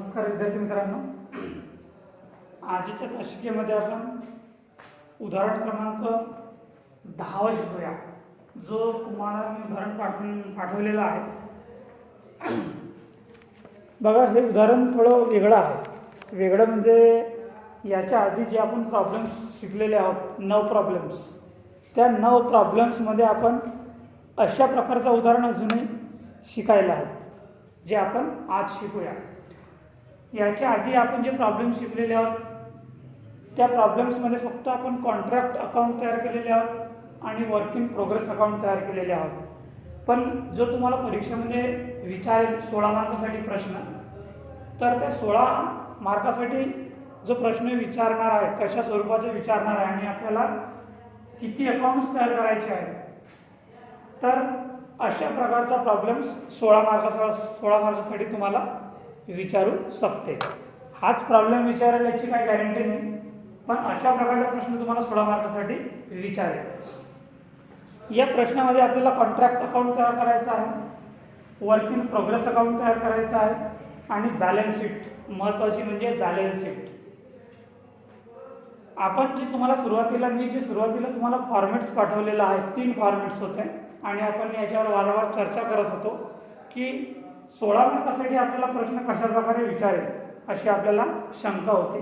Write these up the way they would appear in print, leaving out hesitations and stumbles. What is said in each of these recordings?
नमस्कार विद्यार्थी मित्रांनो, आजच्या तासिकेमध्ये आपण उदाहरण क्रमांक 10 शिकूया. जो तुम्हाला मी उदाहरण पाठवलेला आहे. बघा, हे उदाहरण थोडं वेगळं आहे. वेगळं म्हणजे याच्या आधी जे आपण प्रॉब्लेम्स शिकलेले आहोत, 9 प्रॉब्लेम्स, त्या 9 प्रॉब्लेम्समध्ये आपण अशा प्रकारचं उदाहरण अजूनही शिकायला आहोत, जे आपण आज शिकूया. याच्या आधी आपण जे प्रॉब्लेम शिकलेले आहोत त्या प्रॉब्लेम्समध्ये फक्त आपण कॉन्ट्रॅक्ट अकाउंट तयार केलेले आहोत आणि वर्क इन प्रोग्रेस अकाउंट तयार केलेले आहोत. पण जो तुम्हाला परीक्षेमध्ये विचारेल 16 मार्कासाठी प्रश्न, तर त्या 16 मार्कासाठी जो प्रश्न विचारणार आहे, कशा स्वरूपाचे विचारणार आहे आणि आपल्याला किती अकाउंट्स तयार करायचे आहेत, तर अशा प्रकारचा प्रॉब्लेम्स 16 मार्कासाठी तुम्हाला विचारू शकते. हाच प्रॉब्लेम विचारायला याची काही गॅरंटी नाही, पण अशा प्रकारचा प्रश्न तुम्हाला 16 मार्कासाठी विचारेल. या प्रश्नामध्ये आपल्याला कॉन्ट्रॅक्ट अकाउंट तयार करायचं आहे, वर्क इन प्रोग्रेस अकाउंट तयार करायचं आहे आणि बॅलन्स शीट. महत्त्वाची म्हणजे बॅलन्स शीट. आपण जे तुम्हाला सुरुवातीला तुम्हाला फॉर्मॅट्स पाठवलेला आहे, 3 फॉर्मॅट्स होते आणि आपण याच्यावर वारंवार चर्चा करत होतो की 16 मार्कासाठी आपल्याला प्रश्न कशा प्रकारे विचारेल अशी आपल्याला शंका होती,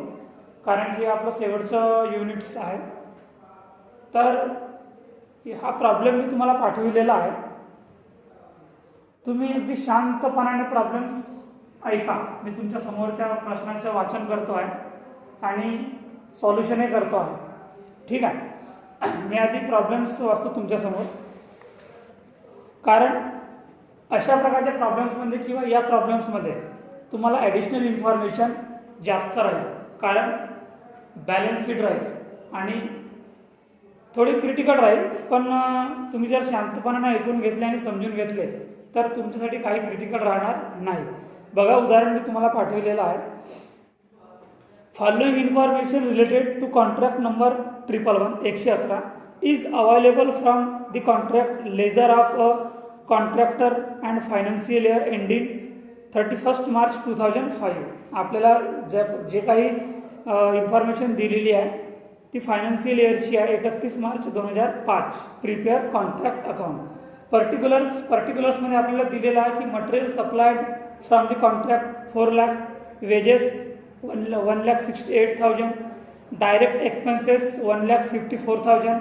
कारण की आपलं शेवटचं युनिट्स आहे. तर हा प्रॉब्लेम मी तुम्हाला पाठविलेला आहे. तुम्ही अगदी शांतपणाने प्रॉब्लेम्स ऐका. मी तुमच्या समोर त्या प्रश्नाचं वाचन करतो आहे आणि सॉल्युशनही करतो आहे. ठीक आहे, मी आधी प्रॉब्लेम्स वाचतो तुमच्यासमोर, कारण अशा प्रकारच्या प्रॉब्लेम्समध्ये किंवा या प्रॉब्लेम्समध्ये तुम्हाला ॲडिशनल इन्फॉर्मेशन जास्त राहील, कारण बॅलन्स शीट राहील आणि थोडी क्रिटिकल राहील. पण तुम्ही जर शांतपणाने ऐकून घेतले आणि समजून घेतले तर तुमच्यासाठी काही क्रिटिकल राहणार नाही. बघा, उदाहरण मी तुम्हाला पाठवलेलं आहे. Following information related to contract number 111 is available from the contract ledger of a contractor and financial year ending 31 March 2005. आपल्याला जे काही इन्फॉर्मेशन दिलेली आहे ती फायनान्शियल इयरची आहे, 31 मार्च 2005. Prepare contract account. पर्टिक्युलर्समध्ये आपल्याला दिलेलं आहे की material supplied from the contract 4 lakh, wages 1,68,000, direct expenses 1,54,000,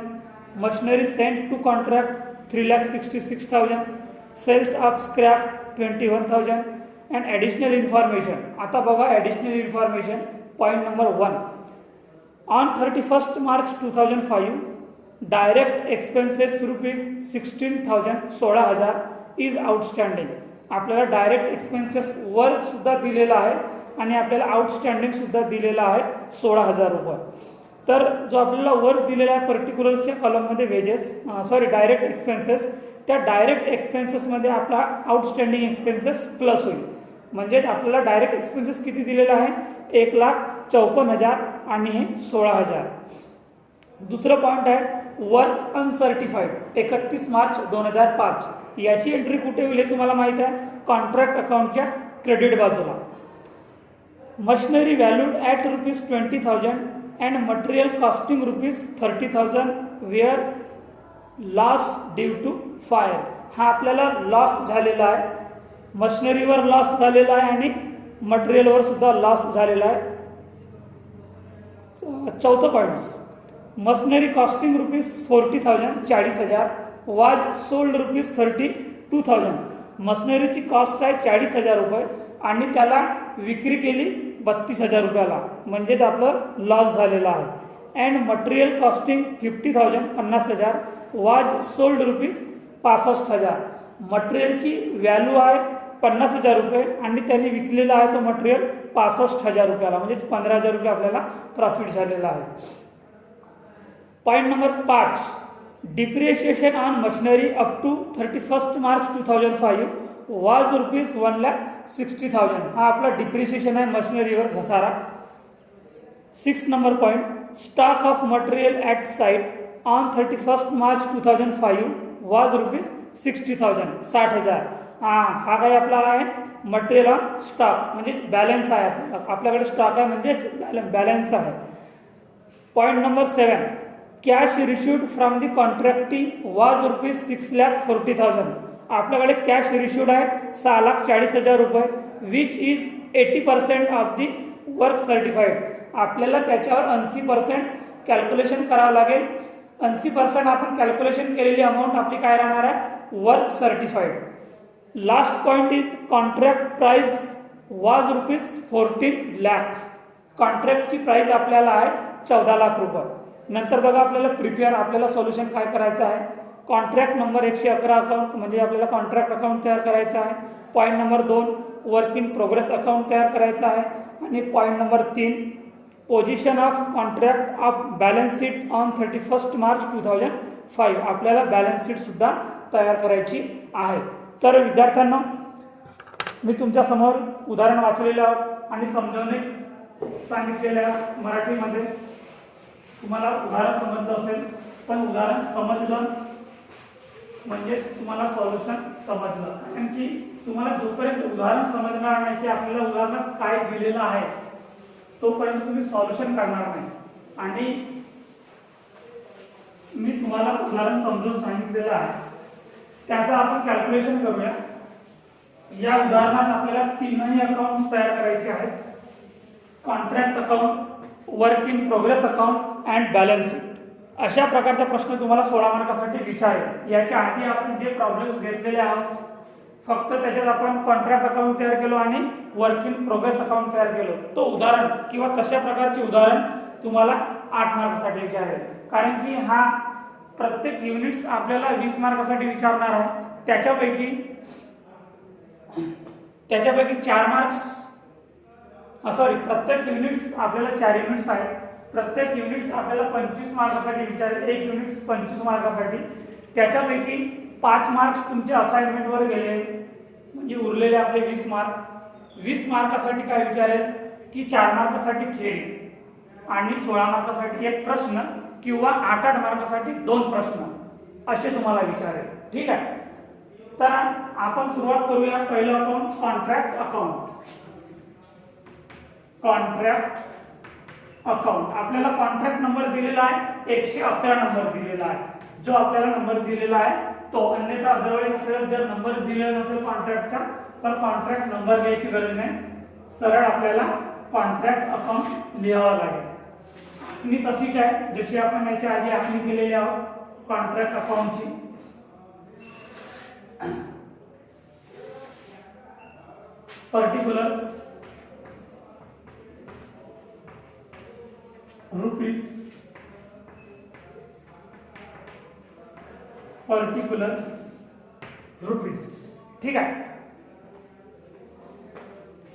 machinery sent to contract 3,66,000, sales of scrap 21,000 and additional information. आता बघा, additional information point number 1. On 31 March 2005 direct expenses ₹16,000 16,000 is outstanding. आपल्याला direct expenses वर सुद्धा दिलेला आहे आणि आपल्याला आउटस्टँडिंग सुद्धा दिलेला आहे 16,000 रुपये. तर जो आपल्याला वर दिलेला आहे पर्टिक्युलर्सच्या कॉलममध्ये डायरेक्ट एक्सपेन्सेस, त्या डायरेक्ट एक्सपेन्सेसमध्ये आपला आउटस्टँडिंग एक्सपेन्सेस प्लस होईल. म्हणजेच आपल्याला डायरेक्ट एक्सपेन्सेस किती दिलेला आहे, 1,54,000 आणि हे 16,000. दुसरं पॉईंट आहे वर्क अनसर्टिफाईड 31 मार्च 2005. याची एंट्री कुठे होईल हे तुम्हाला माहीत आहे, कॉन्ट्रॅक्ट अकाउंटच्या क्रेडिट बाजूला. Machinery valued at ₹20,000 and material costing ₹30,000 were loss due to fire. हा आपल्याला लॉस झालेला आहे, मशिनरीवर लॉस झालेला आहे आणि मटेरियलवर सुद्धा लॉस झालेला आहे. चौथं पॉईंट, मशिनरी कॉस्टिंग ₹40,000 40,000 वाज सोल्ड ₹32,000. मशिनरीची कॉस्ट आहे 40,000 रुपये आणि त्याला विक्री केली 32,000 रुपयाला, म्हणजेच आपलं लॉस झालेला आहे. अँड मटेरियल कॉस्टिंग 50,000 50,000 वाज सोल्ड ₹65,000. मटेरियलची व्हॅल्यू आहे 50,000 रुपये आणि त्यांनी विकलेला आहे तो मटेरियल 65,000 रुपयाला, म्हणजेच 15,000 रुपये आपल्याला प्रॉफिट झालेला आहे. Point number 5, depreciation on machinery up to 31 March 2005 was ₹1,60,000. हा आपला डिप्रिशिएशन आहे मशिनरीवर घसारा. 6 number point, stock of material at site on 31 March 2005 was ₹60,000 60,000 हा काही आपला आहे मटेरियल ऑन स्टॉक, म्हणजे बॅलन्स आहे आपल्याकडे स्टॉक आहे म्हणजे बॅलन्स आहे. Point number 7, cash received from the contractee was ₹6,40,000. आपल्याकडे कॅश रिसिव्ड आहे 6,40,000 रुपये, which is 80% of the work certified. आपल्याला त्याच्यावर 80% कॅल्क्युलेशन करावं लागेल. 80% आपण कॅल्क्युलेशन केलेली अमाऊंट आपली काय राहणार आहे, work certified. Last point is contract price was ₹14 lakh. कॉन्ट्रॅक्टची प्राइस आपल्याला आहे 14 लाख रुपये. नंतर बघा आपल्याला प्रिपेअर, आपल्याला सोल्युशन काय करायचं आहे, कॉन्ट्रॅक्ट नंबर 111 अकाउंट म्हणजे आपल्याला कॉन्ट्रॅक्ट अकाउंट तयार करायचं आहे. Point number 2 work in progress account तयार करायचं आहे. आणि point number 3 position of contract of balance sheet on 31 March 2005. आपल्याला बॅलन्स शीट सुद्धा तयार करायची आहे. तर विद्यार्थ्यांना मी तुमच्यासमोर उदाहरण वाचलेलं आणि समजावणे सांगितलेल्या मराठीमध्ये. तुम्हाला उदाहरण समजलं असेल, पण उदाहरण समजलं म्हणजे तुम्हाला सॉल्युशन समजलं. कारण की तुम्हाला जोपर्यंत उदाहरण समजणार नाही की आपल्याला उदाहरणात काय दिलेलं आहे तोपर्यंत तुम्ही सॉल्युशन करणार नाही. आणि मी तुम्हाला उदाहरण समजून सांगितलेलं आहे, त्याचं आपण कॅल्क्युलेशन करूया. या उदाहरणात आपल्याला 3ही अकाउंट्स तयार करायचे आहेत, contract account, work in progress account and balance sheet. अशा प्रकारचा प्रश्न तुम्हाला 16 मार्कासाठी विचारेल. याच्या आधी आपण जे प्रॉब्लेम्स घेतलेले आहोत फक्त त्याच्यात आपण कॉन्ट्रॅक्ट अकाउंट तयार केलो आणि वर्क इन प्रोग्रेस अकाउंट तयार केलो. तो उदाहरण किंवा तशा प्रकारचे उदाहरण तुम्हाला 8 मार्कासाठी विचारेल. कारण की हा प्रत्येक युनिट्स आपल्याला 20 मार्कासाठी विचारणार आहे. त्याच्यापैकी 4 मार्क्स सॉरी प्रत्येक युनिट्स आपल्याला 4 युनिट्स आहेत. प्रत्येक युनिट्स आपल्याला 25 मार्कासाठी विचारेल. एक युनिट 25 मार्कासाठी. त्याच्यापैकी 5 मार्क्स तुमचे असाइनमेंटवर गेले म्हणजे उरलेले आपले 20 मार्क. 20 मार्कासाठी काय विचारेल की 4 मार्कासाठी थेअरी आणि 16 मार्कासाठी एक प्रश्न किंवा 8-8 मार्कासाठी 2 प्रश्न असे तुम्हाला विचारेल. ठीक आहे. तर आपण सुरुवात करूया. पहिलं account contract account. Contract account आपल्याला कॉन्ट्रॅक्ट नंबर दिलेला आहे 111 नंबर दिलेला आहे. जो आपल्याला नंबर दिलेला आहे तो, अन्यथा अदरवाईज आपल्याला जर नंबर दिलेला नसेल कॉन्ट्रॅक्टचा तर कॉन्ट्रॅक्ट नंबर घ्यायची गरज नाही, सरळ आपल्याला कॉन्ट्रॅक्ट अकाउंट लिहावं लागेल. मी तशीच आहे जशी आपण याच्या आधी आखणी केलेली आहोत कॉन्ट्रॅक्ट अकाउंटची. Particulars rupees, particulars rupees. ठीक आहे.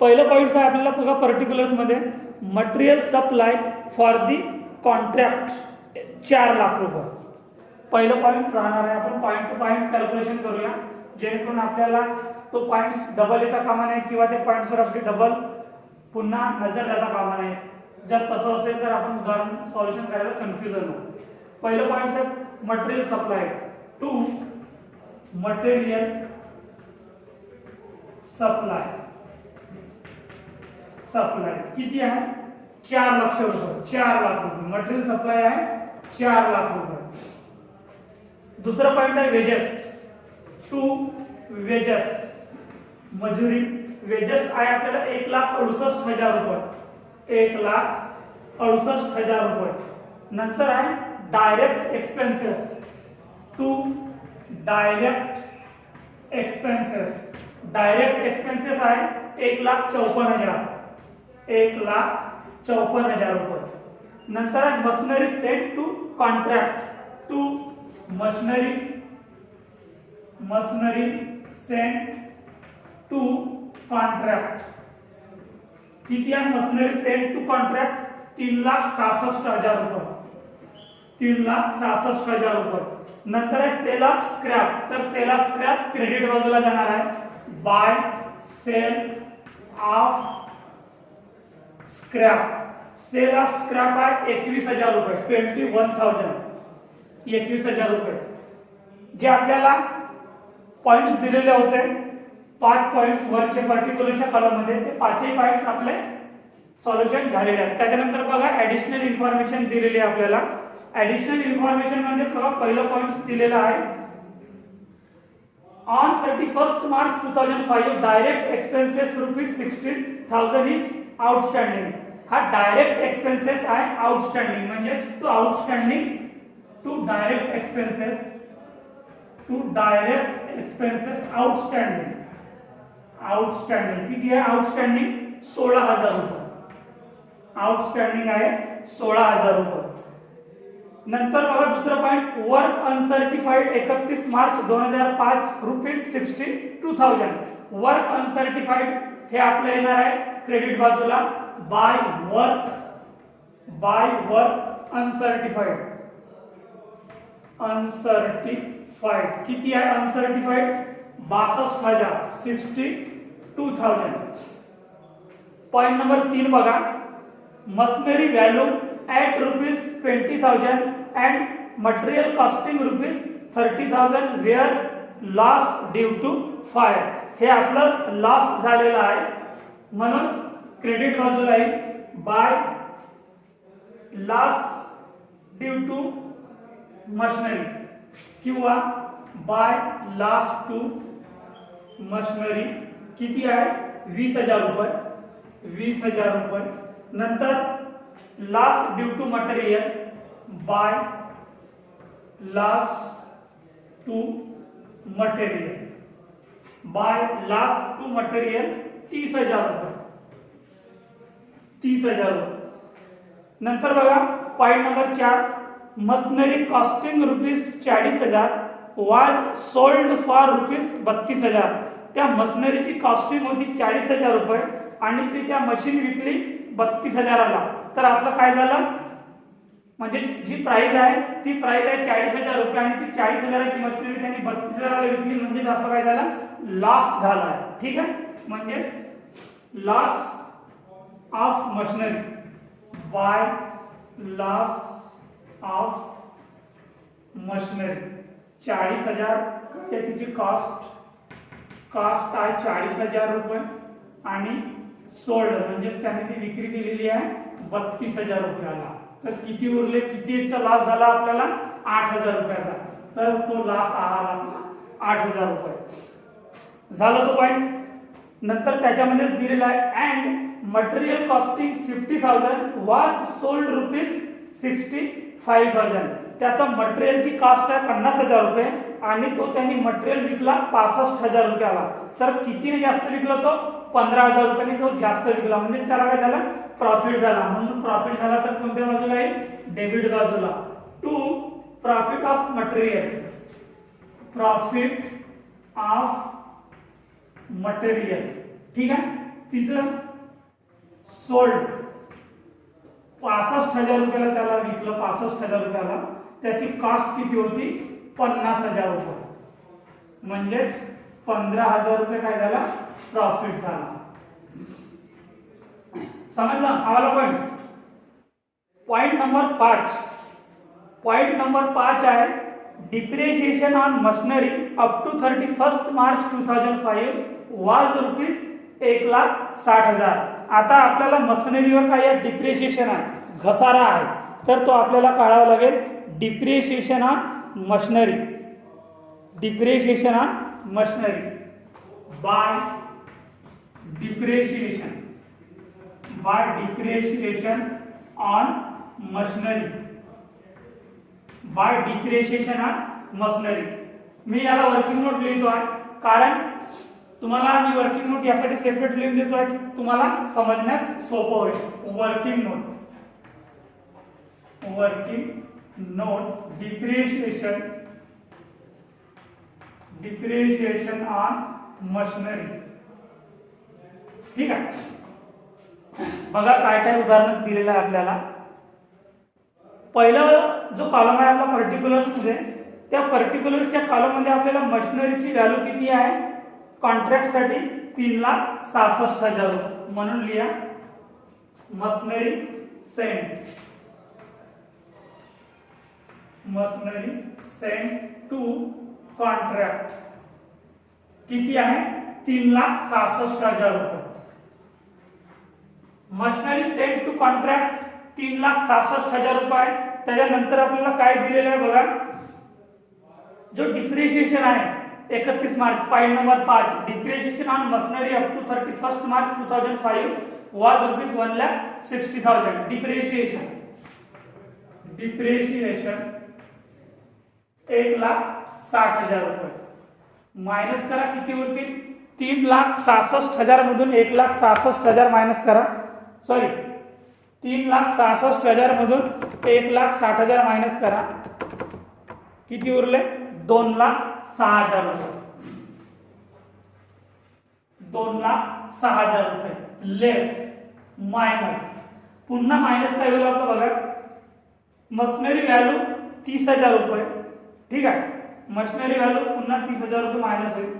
पहिलं पॉईंट आहे आपल्याला बघा पर्टिक्युलर्स मध्ये material supply for the contract 4 lakh रुपये. पहिलं पॉईंट राहणार आहे. आपण पॉईंट टू पॉईंट कॅल्क्युलेशन करूया जेणेकरून आपल्याला तो पॉईंट्स डबल येता कामा नये किंवा त्या पॉईंट्सवर आपली डबल पुन्हा नजर जाता कामा नये. जर तसं असेल तर आपण उदाहरण सॉल्युशन करायला कन्फ्युजन होईल. पहिलं पॉईंट आहे material supply to material supply किती आहे 4 लाख रुपये. 4 लाख रुपये मटेरियल सप्लाय आहे 4 लाख रुपये. दुसरा पॉइंट आहे वेजेस टू वेजेस मजुरी. वेजेस आहे आपल्याला 1,68,000 रुपये. 1,68,000 रुपये. नंतर आहे direct expenses to direct expenses. Direct expenses आहे 1,54,000. 1,54,000 रुपये. नंतर आहे machinery sent to contract to machinery sent to contract. किती आहे मशिनरी सेंट टू कॉन्ट्रॅक्ट 3,66,000 रुपये. 3,66,000 रुपये. नंतर आहे सेल ऑफ स्क्रॅप. तर सेल ऑफ स्क्रॅप क्रेडिट बाजूला जाणार आहे. By sale of scrap. Sale of scrap आहे 21,000 रुपये. 21,000. 21,000 रुपये. जे आपल्याला पॉइंट्स दिलेले होते 5 पॉइंट्स वरचे पर्टिक्युलरच्या कॉलम मध्ये ते 5ही पॉइंट्स आपले सॉल्युशन झालेले आहेत. त्याच्यानंतर बघा ऍडिशनल इन्फॉर्मेशन दिलेली आहे आपल्याला. ऍडिशनल इन्फॉर्मेशन म्हणजे बघा पहिलं पॉइंट दिलेला आहे, on 31st March 2005 direct expenses ₹16,000 is outstanding. हा डायरेक्ट एक्सपेन्सेस आहे आउटस्टँडिंग, म्हणजे to outstanding to direct expenses outstanding किती आहे? आउटस्टँडिंग 16,000 रुपये. आउटस्टँडिंग आहे 16,000 रुपये. नंतर बघा दुसरा point, work uncertified 31 March 2005 ₹62,000. Work uncertified हे आपलं येणार आहे क्रेडिट बाजूला, बाय वर्क अनसर्टिफाइड किती आहे? अनसर्टिफाइड 62,000 62,000. पॉइंट नंबर 3 बघा, machinery value at ₹20,000 and material costing ₹30,000 where loss due to fire. हे आपलं लॉस झालेलं आहे म्हणून क्रेडिट बाजूला आहे by loss due to machinery किंवा बाय लॉस टू मशनरी. किती आहे? 20,000 रुपये. 20,000 रुपये. नंतर loss due to material by loss to material 30,000 रुपये. 30,000 रुपये. नंतर बघा पॉइंट नंबर 4, मशनरी कॉस्टिंग ₹40,000 वाज सोल्ड फॉर ₹32,000. त्या मशनरीची कॉस्टिंग होती 40,000 रुपये आणि ती त्या मशीन विकली 32,000ला. तर आपलं काय झालं? म्हणजे जी प्राइस आहे ती प्राइस आहे 40,000 रुपये आणि ती 40,000ची मशिनरी त्यांनी 32,000ला विकली, म्हणजे आपलं काय झालं? लॉस झाला आहे. ठीक आहे, म्हणजे loss of machinery by loss of machinery 40,000 काय तिची कॉस्ट आहे 40,000 रुपये आणि सोल्ड म्हणजेच त्यांनी ती विक्री केलेली आहे 32,000 रुपयाला. तर किती उरले? कितीचा लॉस झाला आपल्याला? 8,000 रुपयाचा. तर तो लॉस आला 8,000 रुपये झाला तो पॉइंट. नंतर त्याच्यामध्ये दिलेला आहे अँड मटेरियल कॉस्टिंग 50,000 वाज सोल्ड ₹65,000. त्याचा मटेरियलची कॉस्ट आहे 50,000 रुपये आणि तो त्यांनी मटेरियल विकला 65,000 रुपयाला. तर कितीने जास्त विकला? तो 15,000 रुपयांनी तो जास्त विकला, म्हणजे त्याला काय झालं? प्रॉफिट झाला. म्हणून प्रॉफिट झाला तर कोणत्या बाजूला आहे? डेबिट बाजूला. टू प्रॉफिट ऑफ मटेरियल ठीक आहे. तिचं सोल्ड 65,000 रुपयाला त्याला विकलं. 65,000 रुपयाला त्याची कॉस्ट किती होती? 50,000 रुपये. म्हणजेच 15,000 रुपये काय झाला? प्रॉफिट झाला. समजलं? आम्हाला पॉइंट नंबर 5. पॉइंट नंबर 5 आहे depreciation on machinery up to 31st March 2005 was ₹1,60,000. आता आपल्याला मशिनरीवर काय आहे? डिप्रिशिएशन आहे, घसारा आहे. तर तो आपल्याला काढावा लागेल. Depreciation on machinery by depreciation on machinery. मी याला वर्किंग नोट लिहितो आहे कारण तुम्हाला मी वर्किंग नोट यासाठी सेपरेट लिहून देतो आहे की तुम्हाला समजण्यास सोपं होईल. Working note depreciation on machinery. ठीक आहे. बघा काय काय उदाहरण दिलेलं आहे आपल्याला. पहिला जो कॉलम आहे आपला पर्टिक्युलर्स मध्ये, त्या पर्टिक्युलरच्या कॉलम मध्ये आपल्याला मशिनरीची व्हॅल्यू किती आहे? कॉन्ट्रॅक्ट साठी 3,66,000 रुपये. म्हणून लिहा मशिनरी सेंट टू कॉन्ट्रॅक्ट किती आहे? 3,66,000 रुपये. मशिनरी सेंट टू कॉन्ट्रॅक्ट 3,66,000 रुपये. त्याच्यानंतर आपल्याला काय दिलेलं आहे बघा, जो डिप्रिशिएशन आहे 31 March, point number 5, depreciation on machinery up to 31 March 2005 was rupees 1,60,000. Depreciation 1,60,000 रुपये मायनस करा, किती होतील? 3,66,000 मधून 1,66,000 मायनस करा, सॉरी 3,66,000 मधून 1,60,000 मायनस करा, किती उरले? 2,06,000 रुपये. 2,06,000 रुपये लेस मायनस, पुन्हा मायनस काय होईल आपलं बघा, मशिनरी व्हॅल्यू 30,000 रुपये. ठीक आहे, मशिनरी व्हॅल्यू पुन्हा 30,000 रुपये मायनस होईल.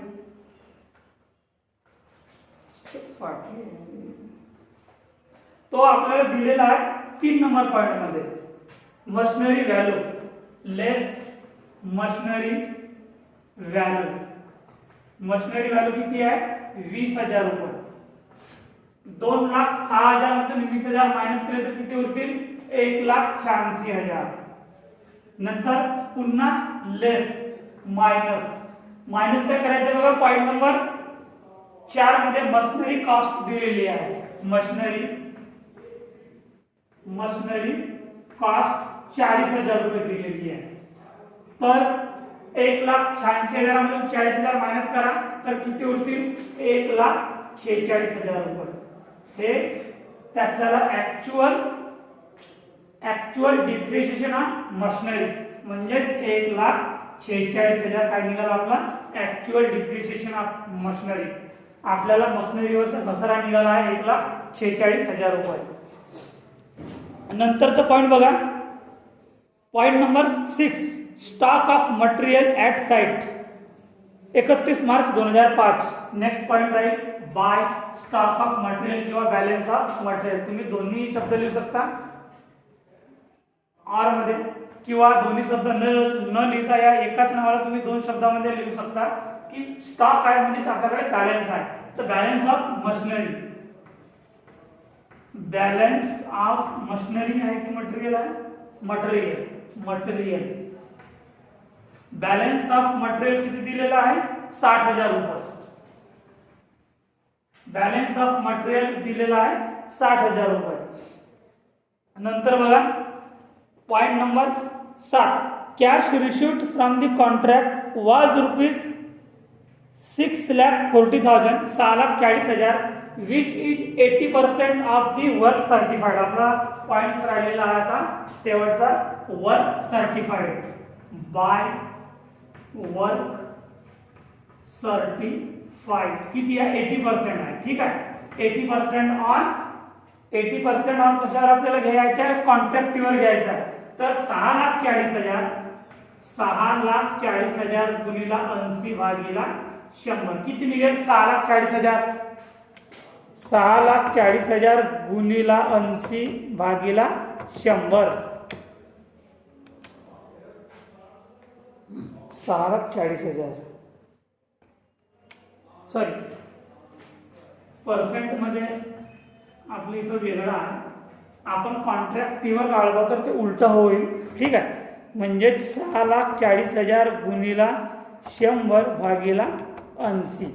तो आपल्याला दिलेला आहे 3 नंबर पॉइंट मध्ये. मशिनरी व्हॅल्यू लेस मशिनरी व्हॅल्यू. मशिनरी व्हॅल्यू किती आहे? 20,000 रुपये. 2,06,000 मधून 20,000 मायनस केले तर किती उरतील? 1,86,000. नंतर पुन्हा लेस मायनस, मायनस काय करायचं बघा, पॉइंट नंबर 4 मध्ये मशिनरी कॉस्ट दिलेली आहे. मशिनरी कॉस्ट 40,000 रुपये दिलेली आहे. तर 1,86,000 मधून 40,000 मायनस करा तर किती उरतील? 1,46,000 रुपये. हे त्याचा झाला ऍक्च्युअल डिप्रिशिएशन ऑन मशिनरी, म्हणजे 1,46,000 काय निघाला आपला ऍक्च्युअल डिप्रिशिएशन ऑफ मशिनरी. आपल्याला मशिनरीवरचा घसारा निघाला आहे 1,46,000 रुपये. नंतरचा पॉइंट बघा, point number 6, stock of material at site 31 March 2005. Next point राहील बाय स्टॉक ऑफ मटेरियल किंवा बॅलन्स ऑफ मटेरियल. तुम्ही दोन्ही शब्द लिहू शकता आर मध्ये, किंवा दोन्ही शब्द न लिहिता या एकाच नावाला तुम्ही 2 शब्दामध्ये लिहू शकता की स्टॉक आहे म्हणजे आपल्याकडे बॅलन्स आहे. तर balance of machinery, balance of machinery आहे की मटेरियल आहे? मटेरियल. बॅलन्स ऑफ मटेरियल किती दिलेला आहे? 60,000 रुपये. बॅलन्स ऑफ मटेरियल दिलेला आहे 60,000 रुपये. नंतर बघा point number 7, cash received from the contract was rupees 6,40,000, 6,40,000, which is 80% of the work certified. आपला पॉइंट्स राहिलेला आहे आता शेवटचा, work certified by work certified किती आहे? 80% आहे. ठीक आहे, 80% ऑन कशावर आपल्याला घ्यायचं आहे? कॉन्ट्रॅक्टीवर घ्यायचा आहे. तर 6,40,000, 6,40,000 गुणिला 80 भागिला 100 किती निघेल? 6,40,000. 6,40,000 गुणिला 80 भागिला 100, 6,40,000. सॉरी, पर्सेंट मध्ये आपलं इथं वेगळं आहे. आपण कॉन्ट्रॅक्टीवर काढतो तर ते उलट होईल. ठीक आहे, म्हणजे 6,40,000 गुणिला 100 भागिला 80,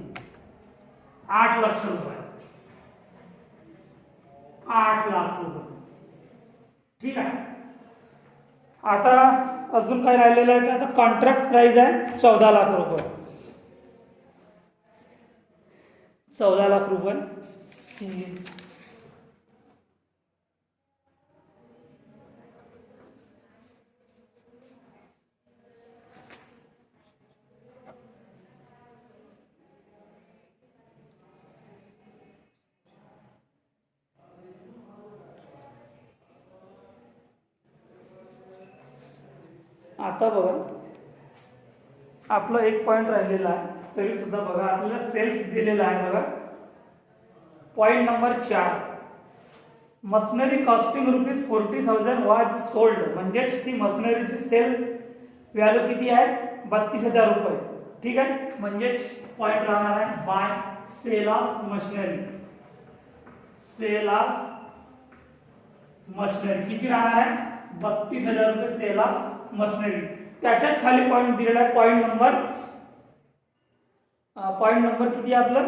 8 लाख रुपये. 8 लाख रुपये. ठीक आहे, आता अजून काय राहिलेलं आहे की आता कॉन्ट्रॅक्ट प्राइस आहे 14 लाख रुपये. 14 लाख रुपये. आता बघा आपलं एक पॉइंट राहिलेला आहे तरी सुद्धा बघा आपल्याला सेल्स दिलेला आहे. बघा point number 4, machinery costing rupees 40,000 वाज सोल्ड, म्हणजेच ती मशिनरीची सेल व्हॅल्यू किती आहे? 32,000 रुपये. ठीक आहे, म्हणजेच पॉइंट राहणार आहे by sale of machinery, sale of machinery किती राहणार आहे 32,000 रुपये सेल ऑफ मशिनरी. त्याच्याच खाली पॉईंट दिलेला आहे, पॉईंट नंबर किती आहे आपलं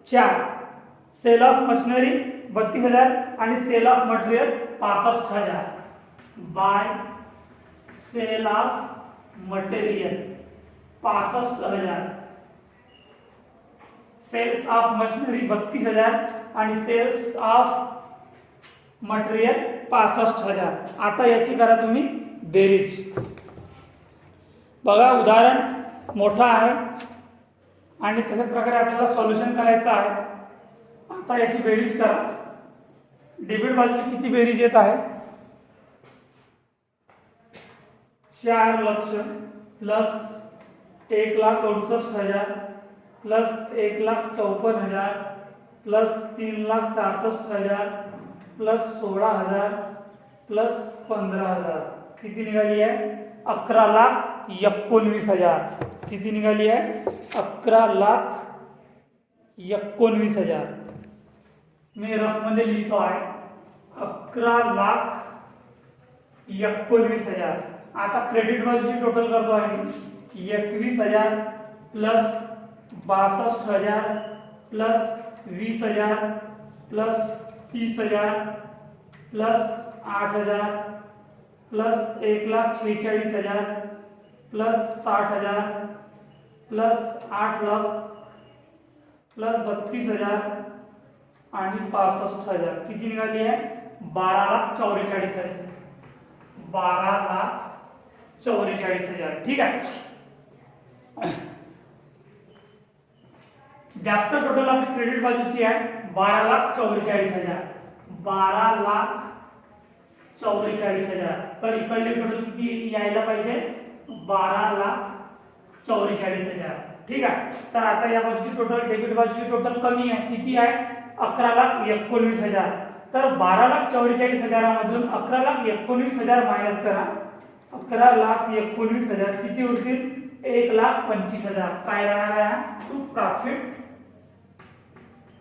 4. सेल ऑफ मशिनरी 32,000 आणि sale of material 65,000. By sale of material 65,000, sales of machinery 32,000 आणि सेल्स ऑफ मटेरियल 65,000. आता याची करा तुम्ही बेरीज. बघा उदाहरण मोठं आहे आणि तशाच प्रकारे आपल्याला सॉल्युशन करायचं आहे. आता याची बेरीज करा. डेबिट बाजूची किती बेरीज येत आहे 4 लक्ष plus 1,68,000 plus 1,54,000 plus 3,66,000 plus 16,000 plus 15,000 किती निघाली आहे 11,19,000. किती निघाली आहे 11,19,000. मी रफ मध्ये लिहितो आहे 11,19,000. आता क्रेडिट बाजूची टोटल करतो आहे मी 21,000 plus 62,000 plus 20,000 plus 30,000 plus 8,000 plus 1,46,000 plus 60,000 plus 8 lakh plus 32,000 आणि 65,000 किती निघाली आहे 12,44,000. 12,44,000. ठीक आहे. जास्त टोटल आपली क्रेडिट बाजूची आहे 12,44,000. 12,44,000. तर इकडले टोटल किती यायला पाहिजे 12,44,000. ठीक आहे. तर आता या बाजूची टोटल डेबिट बाजूची टोटल कमी आहे किती आहे 11,19,000. तर 12,44,000 मधून 11,19,000 मायनस करा. 11,19,000 किती होतील 1,25,000. काय राहणार आहे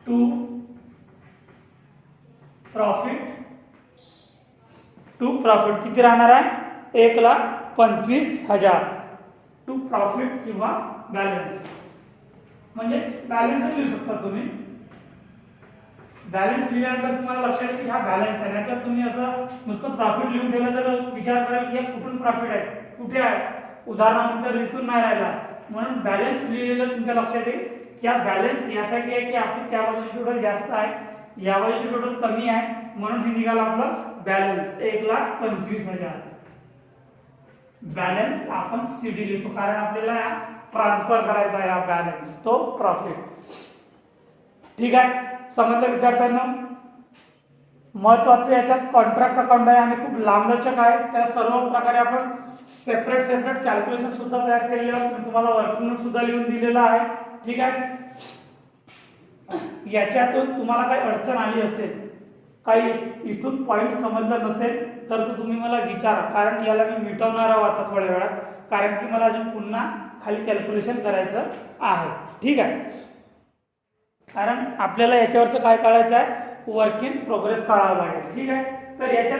टू प्रॉफिट किती राहणार आहे 1,25,000 टू प्रॉफिट किंवा बॅलन्स. म्हणजे बॅलन्स लिहू शकता तुम्ही. बॅलन्स लिहिल्यानंतर तुम्हाला लक्षात येईल की हा बॅलन्स आहे. नाहीतर तुम्ही असं नुसतं प्रॉफिट लिहून ठेवलं तर विचार कराल की हे कुठून प्रॉफिट आहे कुठे आहे उदाहरणानंतर दिसून नाही राहिला. म्हणून बॅलन्स लिहिलेलं तुमच्या लक्षात येईल की हा बॅलन्स यासाठी आहे की आपली त्या बाजूची टोटल जास्त आहे या बाजूची टोटल कमी आहे म्हणून हे निघालं आपलं बॅलन्स 1,25,000. बॅलन्स आपण सीडी लिहितो कारण आपल्याला ट्रान्सफर करायचा आहे हा बॅलन्स तो प्रॉफिट. ठीक आहे. समजलं विद्यार्थ्यांना. महत्वाचं याच्यात कॉन्ट्रॅक्ट अकाउंट आहे आणि खूप लांबलचक आहे. त्या सर्व प्रकारे आपण सेपरेट कॅल्क्युलेशन सुद्धा तयार केलेले आहे. मी तुम्हाला वर्किंग नोट सुद्धा लिहून दिलेला आहे. ठीक आहे. याच्यातून तुम्हाला काही अडचण आली असेल काही इथून पॉईंट समजलं नसेल तर तुम्ही मला विचारा कारण याला मी मिटवणार आहोत आता थोड्या वेळात कारण की मला अजून पुन्हा खाली कॅल्क्युलेशन करायचं आहे. ठीक आहे. कारण आपल्याला याच्यावरचं काय काढायचं आहे वर्क इन प्रोग्रेस काढावं लागेल. ठीक आहे. तर याच्यात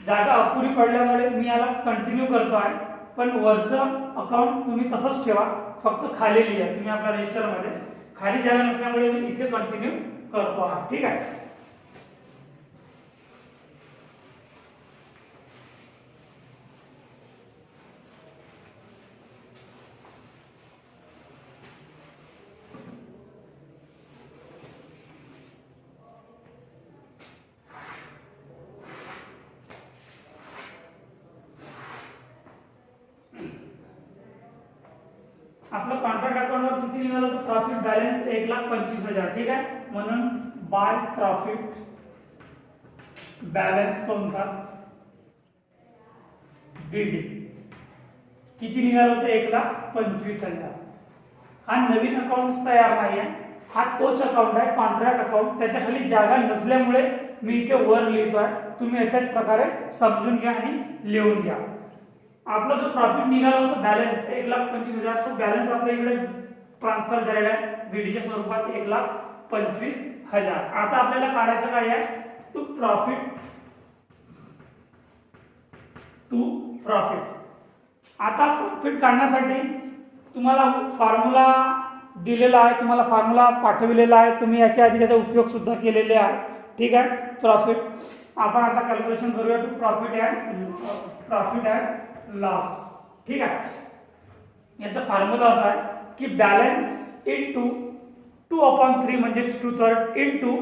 जागा अपुरी पडल्यामुळे मी याला कंटिन्यू करतो आहे पण वरचं अकाउंट तुम्ही तसंच ठेवा फक्त खाली लिहा तुम्ही आपल्या रजिस्टरमध्ये. खाली जागा नसल्यामुळे मी इथे कंटिन्यू करतो आहे. ठीक आहे. आपलं कॉन्ट्रॅक्ट अकाउंटवर किती निघालं तर प्रॉफिट बॅलन्स 1,25,000. ठीक आहे. म्हणून बाय प्रॉफिट बॅलन्स कोणता बीडी किती निघालं तर 1,25,000. हा नवीन अकाउंट तयार नाही आहे हा तोच अकाउंट आहे कॉन्ट्रॅक्ट अकाउंट. त्याच्या खाली जागा नसल्यामुळे मी इथे वर लिहितोय. तुम्ही अशाच प्रकारे समजून घ्या आणि लिहून घ्या. आपला जो प्रॉफिट निघाला होता बॅलन्स 1,25,000 तो बॅलन्स आपल्या इकडे ट्रान्सफर झालेला आहे VDच्या स्वरूपात 1,25,000. आता आपल्याला काढायचं काय आहे, टू प्रॉफिट. आता प्रॉफिट काढण्यासाठी तुम्हाला फॉर्म्युला दिलेला आहे, तुम्हाला फॉर्म्युला पाठविलेला आहे, तुम्ही याच्या आधी त्याचा उपयोग सुद्धा केलेले आहे. ठीक आहे. प्रॉफिट आपण आता कॅल्क्युलेशन करूया टू प्रॉफिट अँड लॉस. ठीक आहे. याचा फॉर्म्युला असा आहे की बॅलन्स इनटू 2/3 म्हणजे 2/3 into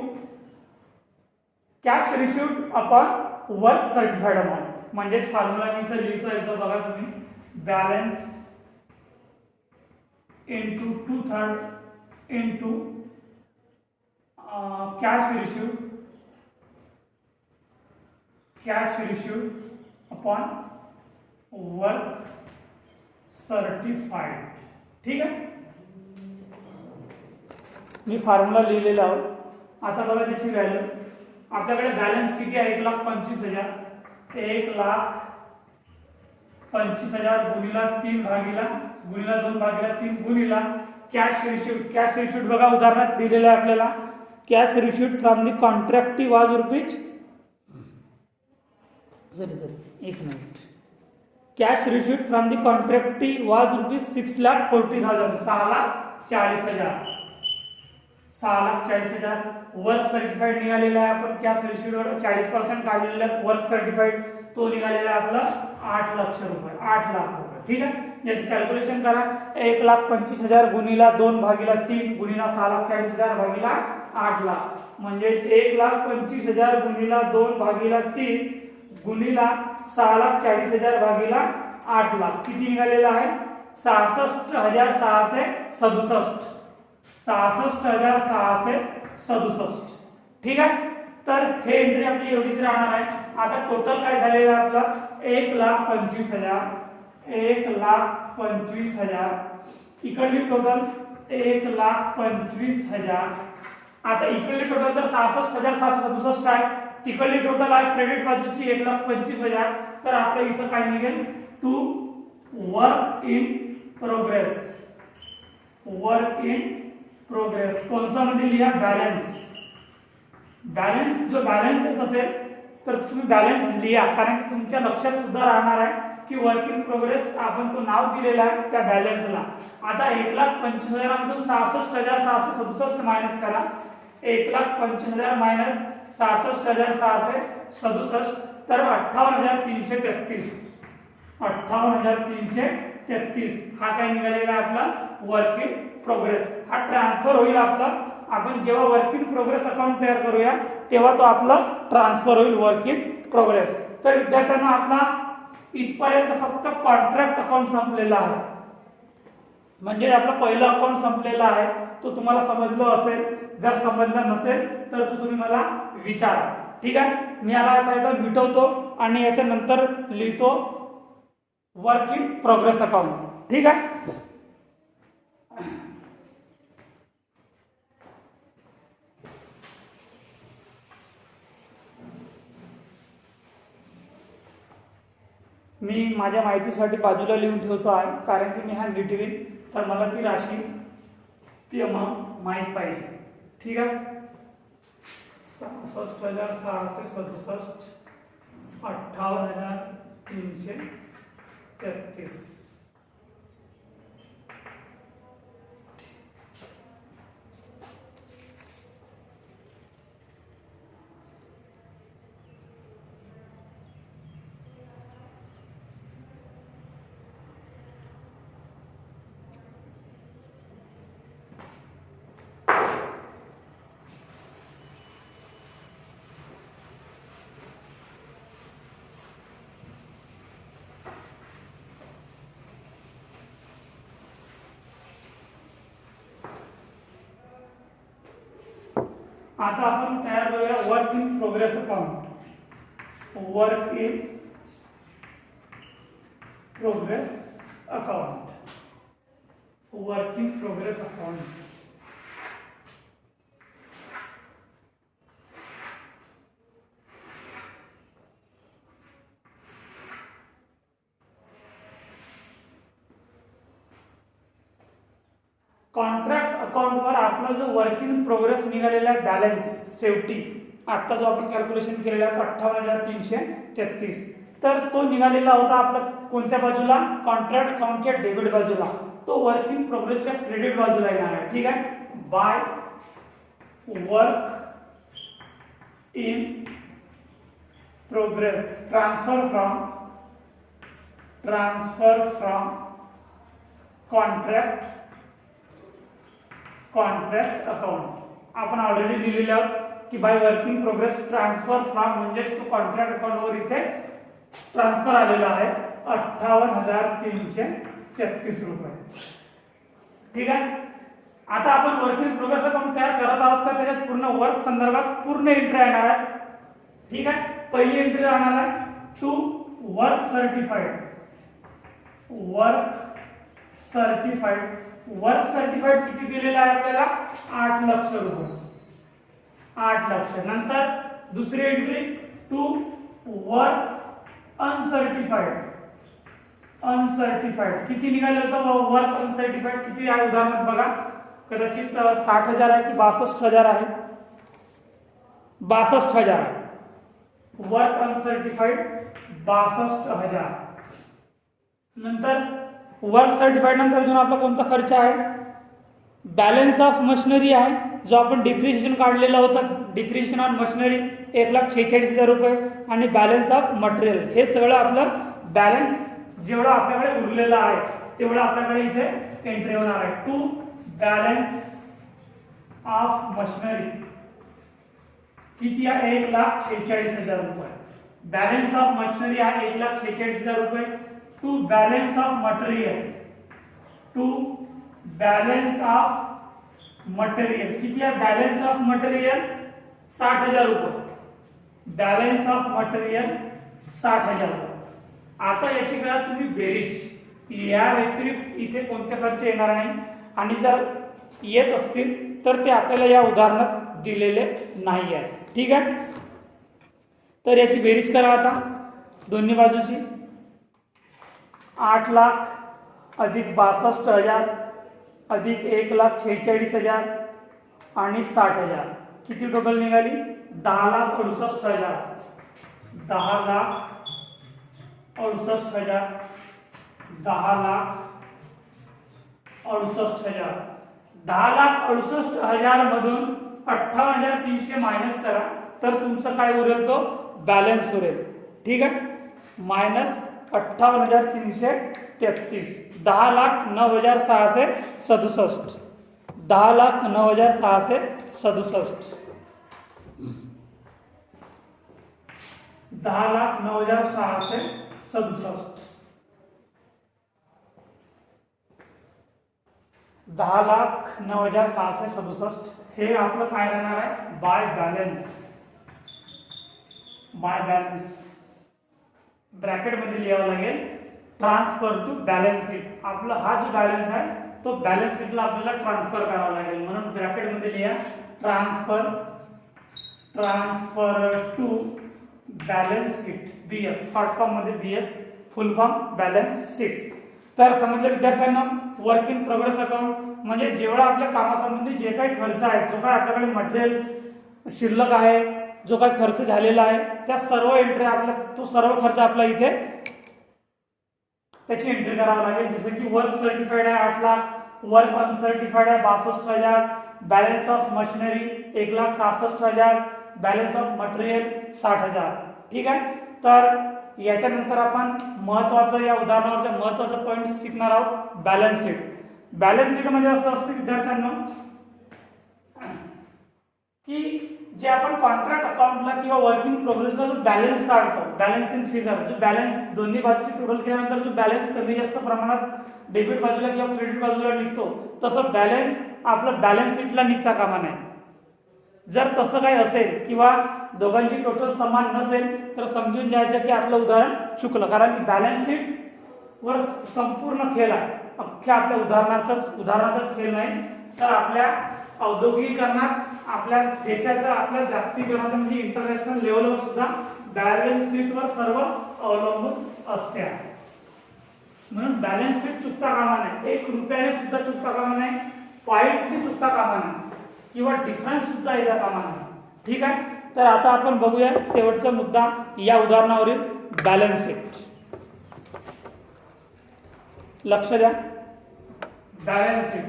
cash received upon work certified amount. म्हणजे फॉर्म्युला मी इथे लिहितो, एकदा बघा तुम्ही. Balance into 2/3 into cash received upon work certified. ठीक आहे. मी फॉर्म्युला लिहिलेला आहे. आता बघा त्याची व्हॅल्यू. आपल्याकडे बॅलन्स किती आहे, 1,25,000. 1,25,000 गुणिला 3 भागीला 2/3 गुणिला कॅश रिसिव्ड बघा उदाहरणात दिलेलं आहे आपल्याला. Cash received from the contractee was rupees एक minute. Cash received from the contractee was rupees 6,40,000. 6,40,000 work certified निघालेला आहे. आपण कॅश रिसिव्डवर 40% काढलेला वर्क सर्टिफाइड तो निघालेला आहे आपला 8 लाख रुपये. 8 लाख रुपये. ठीक आहे. याची कॅल्क्युलेशन करा. 1,25,000 गुणिला 2/3 गुणिला 6,40,000 भागीला 8 लाख म्हणजे 1,25,000 गुणिला 2/3 गुणिला 6,40,000 भागीला 8 लाख किती निघालेला आहे, 66,667. 66,667. ठीक आहे. तर हे एंट्री आपली एवढीच राहणार आहे. आता टोटल काय झालेलं आहे आपलं, 1,25,000. 1,25,000 इकडली टोटल 1,25,000. आता इकडली टोटल तर 66,667 आहे. तिकडली टोटल आहे क्रेडिट बाजूची 1,25,000. तर आपलं इथं काय निघेल, टू वर्क इन प्रोग्रेस. कोणसा मध्ये लिहा, बॅलन्स जो बॅलन्स येत असेल तर तुम्ही बॅलन्स लिहा, कारण की तुमच्या लक्षात सुद्धा राहणार आहे की वर्क इन प्रोग्रेस आपण तो नाव दिलेला आहे त्या बॅलन्सला. आता 1,25,000 मधून 66,667 मायनस करा. 1,25,000 मायनस 66,667 तर 58,333. 58,333 हा काय निघालेला आहे आपला वर्क इन प्रोग्रेस. हा ट्रान्सफर होईल आपला. आपण जेव्हा वर्क इन प्रोग्रेस अकाउंट तयार करूया तेव्हा तो आपला ट्रान्सफर होईल वर्क इन प्रोग्रेस. तर विद्यार्थ्यांना आपला इथपर्यंत फक्त कॉन्ट्रॅक्ट अकाउंट संपलेला आहे, म्हणजे आपलं पहिलं अकाउंट संपलेला आहे. तो तुम्हाला समजलं असेल, जर समजलं नसेल तर तुम्ही मला विचारा. ठीक आहे. मी याला मिटवतो आणि याच्या नंतर लिहितो वर्क इन प्रोग्रेस अकाउंट. ठीक आहे. मी माझ्या माहितीसाठी बाजूला लिहून ठेवतो आहे, कारण की मी हा मिटवीन तर मला ती राशी ती अमाऊंट माहीत पाहिजे. ठीक आहे. 66,667 58,333. आता आपण तयार करूया work in progress account. Work in progress account. Work in progress account. Contract अकाउंटवर आपला जो वर्क इन प्रोग्रेस निघालेला आहे बॅलन्स शेवटी आता जो आपण कॅल्क्युलेशन केलेला आहे 58,333, तर तो निघालेला होता आपला कोणत्या बाजूला, कॉन्ट्रॅक्ट अकाउंटच्या डेबिट बाजूला, तो वर्क इन प्रोग्रेसच्या क्रेडिट बाजूला येणार आहे. ठीक आहे. By work in progress transfer from contract account आपण ऑलरेडी लिहिलेले आहोत की by working progress transfer from म्हणजेच तो कॉन्ट्रॅक्ट अकाउंटवर इथे ट्रान्सफर आलेला आहे 58,333 रुपये. ठीक आहे. आता आपण वर्किंग प्रोग्रेस अकाउंट तयार करत आहोत तर त्याच्यात पूर्ण वर्क संदर्भात पूर्ण एंट्री येणार आहे. ठीक आहे. पहिली एंट्री राहणार आहे टू वर्क सर्टिफाईड किती दिलेला आहे आपल्याला, 8 लाख रुपये, 8 लाख. नंतर दुसरी एंट्री टू वर्क अनसर्टिफाईड किती निघालं होतं, वर्क अनसर्टिफाईड किती आहे उदाहरणार्थ बघा, कदाचित 60,000 आहे की 62,000 आहे, 62,000 आहे. वर्क अनसर्टिफाईड 62,000. नंतर वर्क सर्टिफाईड नंतर अजून आपला कोणता खर्च आहे, बॅलन्स ऑफ मशिनरी आहे जो आपण डिप्रिशिएशन काढलेला होता, डिप्रिशिएशन ऑन मशिनरी 1,46,000 रुपये आणि बॅलन्स ऑफ मटेरियल, हे सगळं आपलं बॅलन्स जेवढं आपल्याकडे उरलेलं आहे तेवढं आपल्याकडे इथे एंट्री होणार आहे. टू बॅलन्स ऑफ मशिनरी किती आहे, 1,46,000 रुपये. बॅलन्स ऑफ मशिनरी आहे 1,46,000 रुपये. टू बॅलन्स ऑफ मटेरियल किती आहे, बॅलन्स ऑफ मटेरियल 60,000 रुपये. बॅलन्स ऑफ मटेरियल 60,000 रुपये. आता याची करा तुम्ही बेरीज, या व्यतिरिक्त इथे कोणते खर्च येणार नाही आणि जर येत असतील तर ते आपल्याला या उदाहरणात दिलेले नाही आहे. ठीक आहे. तर याची बेरीज करा आता दोन्ही बाजूची, 8 लाख अधिक 62,000 अधिक 1,46,000 आणि 60,000 किती टोटल निघाली, 10,68,000. 10,68,000 10,68,000 10,68,000 मधून 58,300 मायनस करा तर तुमचं काय उरेल, तो बॅलन्स उरेल. ठीक आहे. मायनस 58,333, 10,09,667, 10,09,667, 10,09,667, 10,09,667 हे आपलं काय राहणार आहे, बाय बॅलन्स ब्रॅकेट मध्ये लिहावं लागेल, ट्रान्सफर टू बॅलन्स शीट. आपला हा जो बॅलन्स आहे तो बॅलन्स शीटला आपल्याला ट्रान्सफर करावा लागेल म्हणून ब्रॅकेट मध्ये लिहा transfer to balance sheet, BS short form मध्ये BS, full form balance sheet. तर समजलं विद्यार्थ्यांना, वर्क इन प्रोग्रेस अकाउंट म्हणजे जेवढा आपल्या कामासंबंधी जे काही खर्च आहे, जो काही आपल्याकडे मटेरियल शिल्लक आहे, जो काही खर्च झालेला आहे, त्या सर्व एंट्री आपल्या, तो सर्व खर्च आपला इथे त्याची एंट्री करावी लागेल. जसं की वर्क सर्टिफाईड आहे 8 लाख, वर्क अनसर्टिफाईड आहे 62,000, balance of machinery 1,66,000, balance of material 60,000. ठीक आहे. तर याच्यानंतर आपण महत्त्वाचं, या उदाहरणावरच्या महत्त्वाचं पॉईंट शिकणार आहोत, बॅलन्स शीट. बॅलन्स शीट म्हणजे असं असतं विद्यार्थ्यांना की जे आपण कॉन्ट्रॅक्ट अकाउंटला किंवा वर्किंग प्रोग्रेसला जो बॅलन्स काढतो, बॅलन्स इन फिगर, जो बॅलन्स दोन्ही बाजूची टोटल केल्यानंतर जो बॅलन्स कमी जास्त प्रमाणात डेबिट बाजूला किंवा क्रेडिट बाजूला निघतो, तसं बॅलन्स आपलं बॅलन्स शीटला निघता कामा नये. जर तसं काही असेल किंवा दोघांची टोटल समान नसेल तर समजून घ्यायचं की आपलं उदाहरण चुकलं, कारण की बॅलन्स शीट वर संपूर्ण खेळ आहे, अख्ख्या आपल्या उदाहरणाचाच खेळ नाही, तर आपल्या औद्योगिकीकरणात, आपल्या देशाच्या, आपल्या जागतिकीकरणात म्हणजे इंटरनॅशनल लेवलवर सुद्धा बॅलन्स शीटवर सर्व अवलंबून असते. म्हणून बॅलन्स शीट चुकता कामा नये, 1 रुपयाने सुद्धा चुकता कामा नये. पॉईंट ही चुकता कामा नये किंवा डिफरन्स सुद्धा येता कामा नये. ठीक आहे. तर आता आपण बघूया शेवटचा मुद्दा या उदाहरणावरील बॅलन्स शीट. लक्ष द्या. बॅलन्स शीट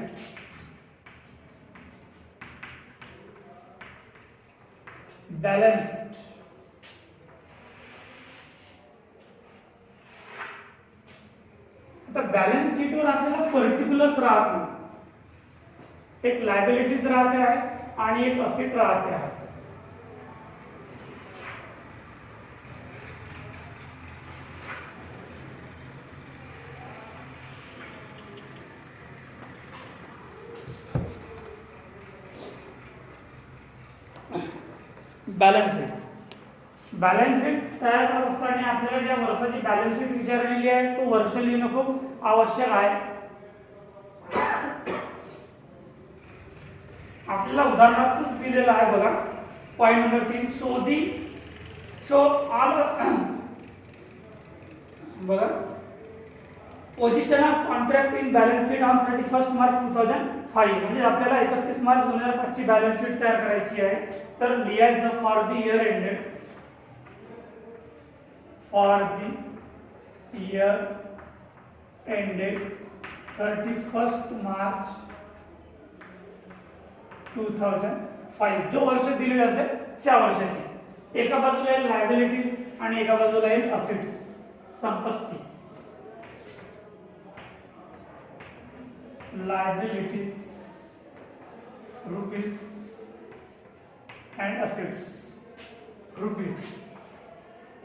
बॅलन्स शीट आता बॅलन्स शीटवर आपल्याला पर्टिक्युलर्स राहत नाही. एक लायबिलिटीज राहते आहे आणि एक असेट राहते आहे. बॅलन्स शीट तयार करत असताना आपल्याला ज्या वर्षाची बॅलन्स शीट विचारलेली आहे तो वर्ष लिहिणं खूप आवश्यक आहे. आपल्याला उदाहरणातच दिलेलं आहे बघा. पॉइंट नंबर 3 शो ऑल बघा position of contract in balance sheet on 31 March 2005. म्हणजे आपल्याला 31 मार्च 2005 ची बॅलन्स शीट तयार करायची आहे. तर लिहायचं for the year ended for the year ended 31st March 2005. जो वर्ष दिलेले असेल त्या वर्षाची एका बाजूला येईल लायबिलिटीज आणि एका बाजूला येईल असेट्स, संपत्ती. Liabilities rupees and assets rupees.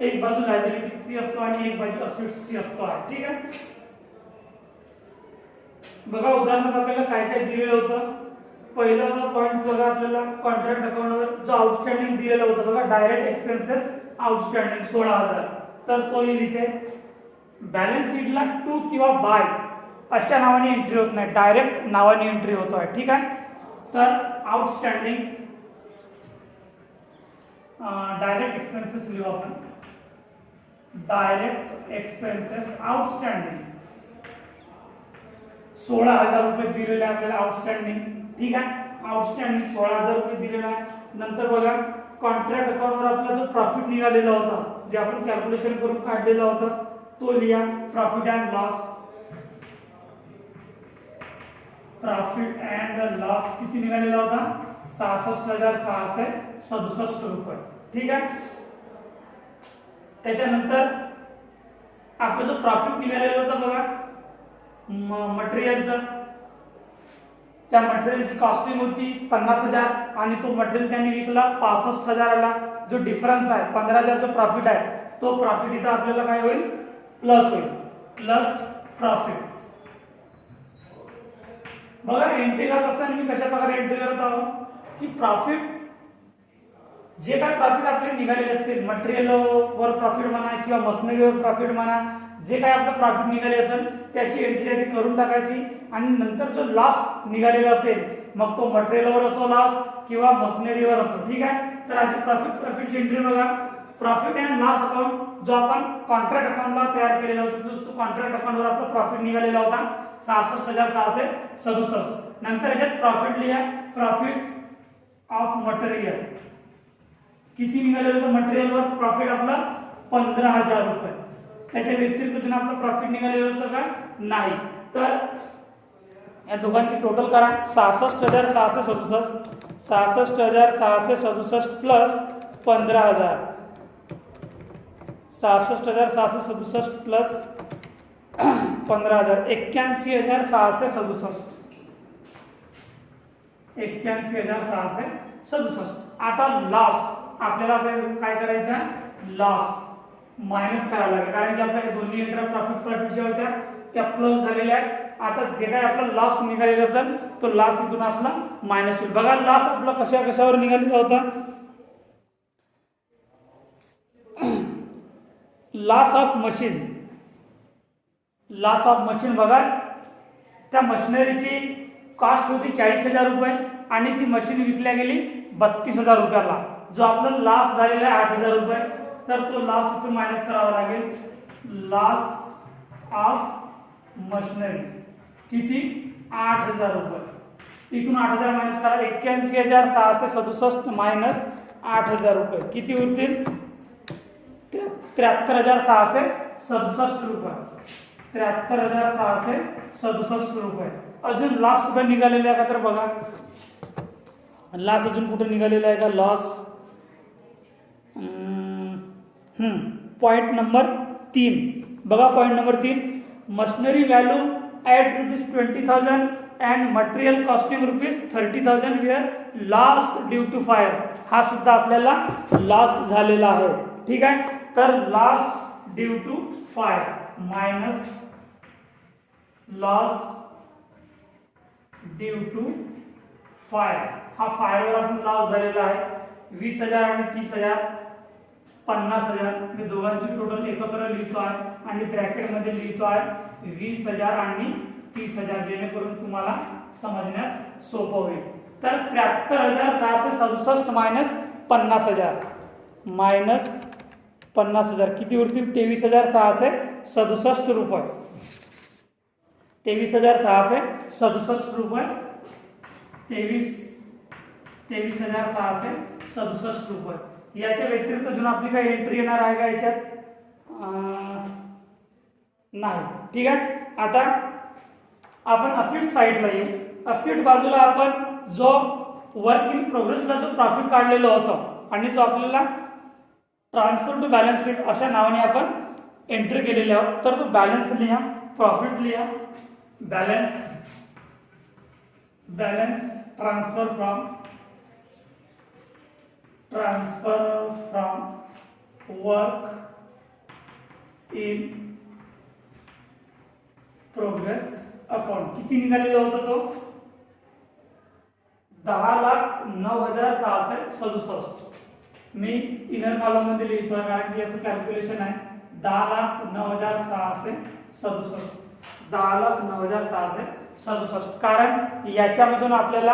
एक बाजू लायबिलिटीची असतो आणि एक बाजू असेट्सची असतो. ठीक आहे. बघा उदाहरणार्थ आपल्याला काय काय दिलेलं होतं. पहिला पॉइंट बघा आपल्याला कॉन्ट्रॅक्ट अकाउंटवर जो आउटस्टँडिंग दिलेलं होतं बघा डायरेक्ट एक्सपेन्सेस आउटस्टँडिंग 16,000. तर तो येईल इथे. बॅलन्स शीटला टू किंवा बाय अशा नावाने एंट्री होत नाही, डायरेक्ट नावाने एंट्री होतो आहे. ठीक आहे. तर आउटस्टँडिंग डायरेक्ट एक्सपेन्सेस लिहू आपण. डायरेक्ट एक्सपेन्सेस आउटस्टँडिंग 16,000 रुपये दिलेले आपल्याला आउटस्टँडिंग. ठीक आहे. आउटस्टँडिंग 16,000 रुपये दिलेला आहे. नंतर बघा कॉन्ट्रॅक्ट अकाउंटवर आपला जो प्रॉफिट निघालेला होता जे आपण कॅल्क्युलेशन करून काढलेला होता तो लिहा. Profit and loss. Profit and loss किती निघालेला होता 66,667 रुपये. ठीक आहे. त्याच्यानंतर आपला जो प्रॉफिट निघालेला होता बघा मटेरियलचा, त्या मटेरियलची कॉस्टिंग होती 50,000 आणि तो मटेरियल त्यांनी विकला 65,000ला. जो डिफरन्स आहे 15,000 जो प्रॉफिट आहे तो प्रॉफिट इथं आपल्याला काय होईल प्लस होईल. Plus profit. बघा एंट्री करत असताना मी कशा प्रकारे एंट्री करत आहोत की प्रॉफिट जे काय प्रॉफिट आपल्याला निघालेले असतील मटेरियल वर प्रॉफिट म्हणा किंवा मशिनरीवर प्रॉफिट म्हणा जे काय आपलं प्रॉफिट निघाले असेल त्याची एंट्री आधी करून टाकायची आणि नंतर जो लॉस निघालेला असेल मग तो मटेरियलवर असो लॉस किंवा मशिनरीवर असो. ठीक आहे. तर आधी प्रॉफिटची एंट्री बघा. प्रॉफिट अँड लॉस अकाउंट जो आपण कॉन्ट्रॅक्ट अकाउंटला तयार केलेला होता जो कॉन्ट्रॅक्ट अकाउंटवर आपला प्रॉफिट निघालेला होता 66,667. नंतर याच्यात प्रॉफिट लिहा. प्रॉफिट ऑफ मटेरियल किती निघालेलं होतं मटेरियलवर प्रॉफिट आपला 15,000 रुपये. त्याच्या व्यतिरिक्त आपलं प्रॉफिट निघालेलं होतं का नाही. तर या दोघांची टोटल करा 66,667 66,667 प्लस 15,000 66,667 प्लस 15,000 81,667 81,667. आता लॉस आपल्याला काय करायचं लॉस मायनस करावा लागेल कारण की आपल्या दोन्ही एंट्री प्रॉफिट ज्या होत्या त्या प्लस झालेल्या आहेत. आता जे काय आपला लॉस निघालेला असेल तो लॉस इथून आपला मायनस होईल. बघा लॉस आपला कशावर निघालेला होता. Loss of machine. Loss of machine बघा त्या मशिनरीची कॉस्ट होती 40,000 रुपये आणि ती मशीन विकल्या गेली 32,000 रुपयाला. जो आपला लॉस झालेला आहे 8,000 रुपये. तर तो लॉस इथून मायनस करावा लागेल. लॉस ऑफ मशिनरी किती 8,000 रुपये. इथून 8,000 मायनस करा. 81,667 मायनस 8,000 रुपये किती उरतील? 73,667 रुपये. 73,667 रुपये. अजून लॉस कुठे निघालेला आहे का तर बघा. लॉस अजून कुठे निघालेला आहे का? लॉस पॉइंट नंबर 3 बघा. Point number 3, machinery value at ₹20,000 and material costing ₹30,000 were loss due to fire. हा सुद्धा आपल्याला लॉस झालेला आहे. ठीक आहे. तर loss due to fire minus loss due to fire. हा फायरवर आपण लॉस झालेला आहे. 20,000 आणि 30,000 50,000 मी दोघांची टोटल एकत्र लिहितो आहे आणि ब्रॅकेटमध्ये लिहितो आहे 20,000 आणि 30,000, जेणेकरून तुम्हाला समजण्यास सोपं होईल. तर 73,667 मायनस 50,000 मायनस 50,000 किती उरतील? 23,667 रुपये. 23,667 रुपये. 23,667 रुपये. याच्या व्यतिरिक्त अजून आपली काही एंट्री येणार आहे का याच्यात? नाही. ठीक आहे. आता आपण असिट साईडला येऊ. असिट बाजूला आपण जो वर्क इन प्रोग्रेसला जो प्रॉफिट काढलेलं होतं आणि जो आपल्याला ट्रान्सफर टू बॅलन्स शीट अशा नावाने आपण एंट्री केलेली आहोत. तर तो बॅलन्स लिहा, प्रॉफिट लिहा. Balance transfer from work in progress account. किती निघालेला होता तो? 10,09,667. मी इनर कॉलम मध्ये लिहितो कारण की याचं कॅल्क्युलेशन आहे. 10,09,667. 10,09,667. कारण याच्यामधून आपल्याला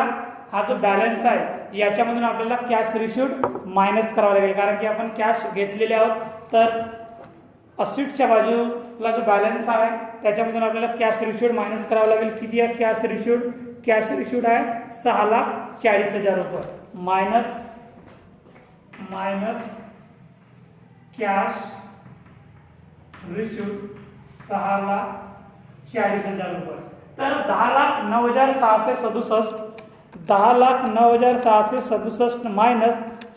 हा जो बॅलन्स आहे याच्यामधून आपल्याला कॅश रिसिव्ड मायनस करावा लागेल, कारण की आपण कॅश घेतलेले आहोत. तर असिटच्या बाजूला जो बॅलन्स आहे त्याच्यामधून आपल्याला कॅश रिसिव्ड मायनस करावं लागेल. किती आहे कॅश रिसिव्ड? कॅश रिसिव्ड आहे 6,40,000 रुपये. मायनस कॅश रिसिव्ड 6,40,000 रुपये. तर 10,09,667 10,09,667 मायनस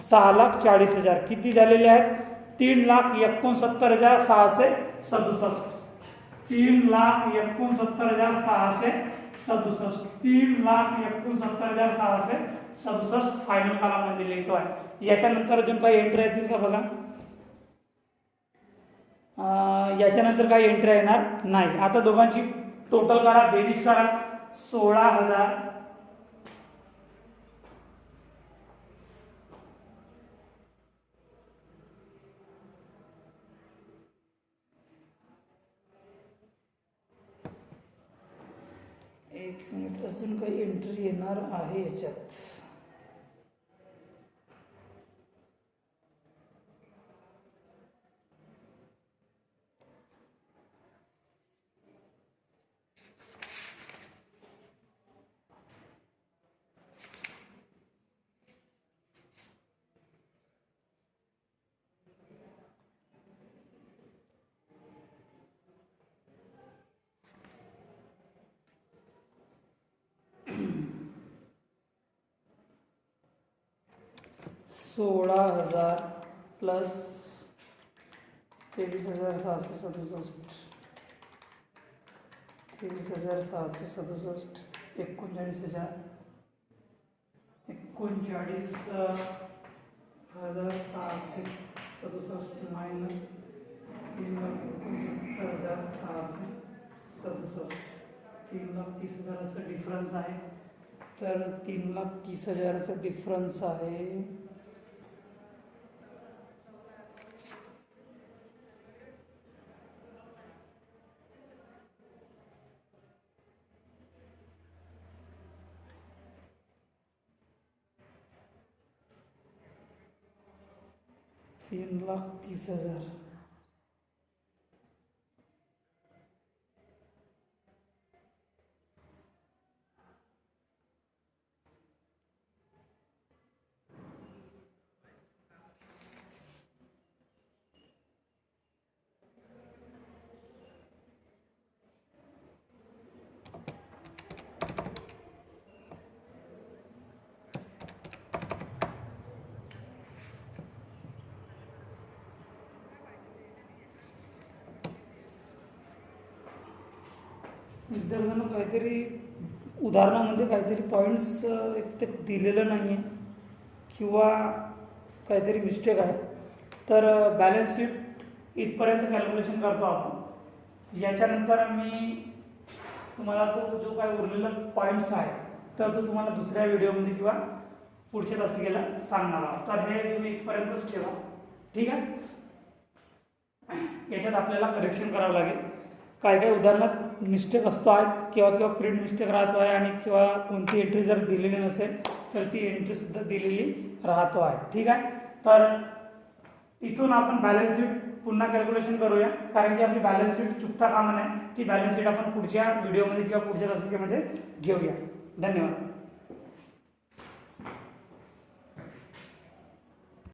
6,40,000 किती झालेले आहेत? 3,69,667. 3,69,667. 3,69,667 फायनल कॉलममध्ये लिहितो आहे. याच्यानंतर अजून काही एंट्री येतील का बघा. याच्यानंतर काही एंट्री येणार नाही. आता दोघांची टोटल करा, बेरीज करा. 16,000 एक मिनिट, अजून काही एंट्री येणार आहे याच्यात. $16,000 प्लस 23,667. 23,667 39,000 39,667 मायनस 3,69,667. 3,30,000चा डिफरन्स आहे. तर 3,30,000चा डिफरन्स आहे. $3,30,000. विद्यार्थ्यांना काहीतरी उदाहरणामध्ये काहीतरी पॉईंट्स ते दिलेलं नाही आहे किंवा काहीतरी मिस्टेक आहे. तर बॅलन्स शीट इथपर्यंत कॅल्क्युलेशन करतो आपण. याच्यानंतर मी तुम्हाला तो जो काय उरलेला पॉईंट्स आहे तर तो तुम्हाला दुसऱ्या व्हिडिओमध्ये किंवा पुढच्या तासिकेला सांगणार आहोत. तर हे तुम्ही इथपर्यंतच ठेवा, ठीक आहे. याच्यात आपल्याला करेक्शन करावं लागेल. काय काय उदाहरणात मिस्टेक असतो आहे किंवा प्रिंट मिस्टेक राहतो आहे आणि किंवा कोणती एंट्री जर दिलेली नसेल तर ती एंट्रीसुद्धा दिलेली राहतो आहे, ठीक आहे. तर इथून आपण बॅलन्स शीट पुन्हा कॅल्क्युलेशन करूया, कारण की आपली बॅलन्स शीट चुकता कामा नये. ती बॅलन्स शीट आपण पुढच्या व्हिडिओमध्ये किंवा पुढच्या तासिकेमध्ये घेऊया. धन्यवाद.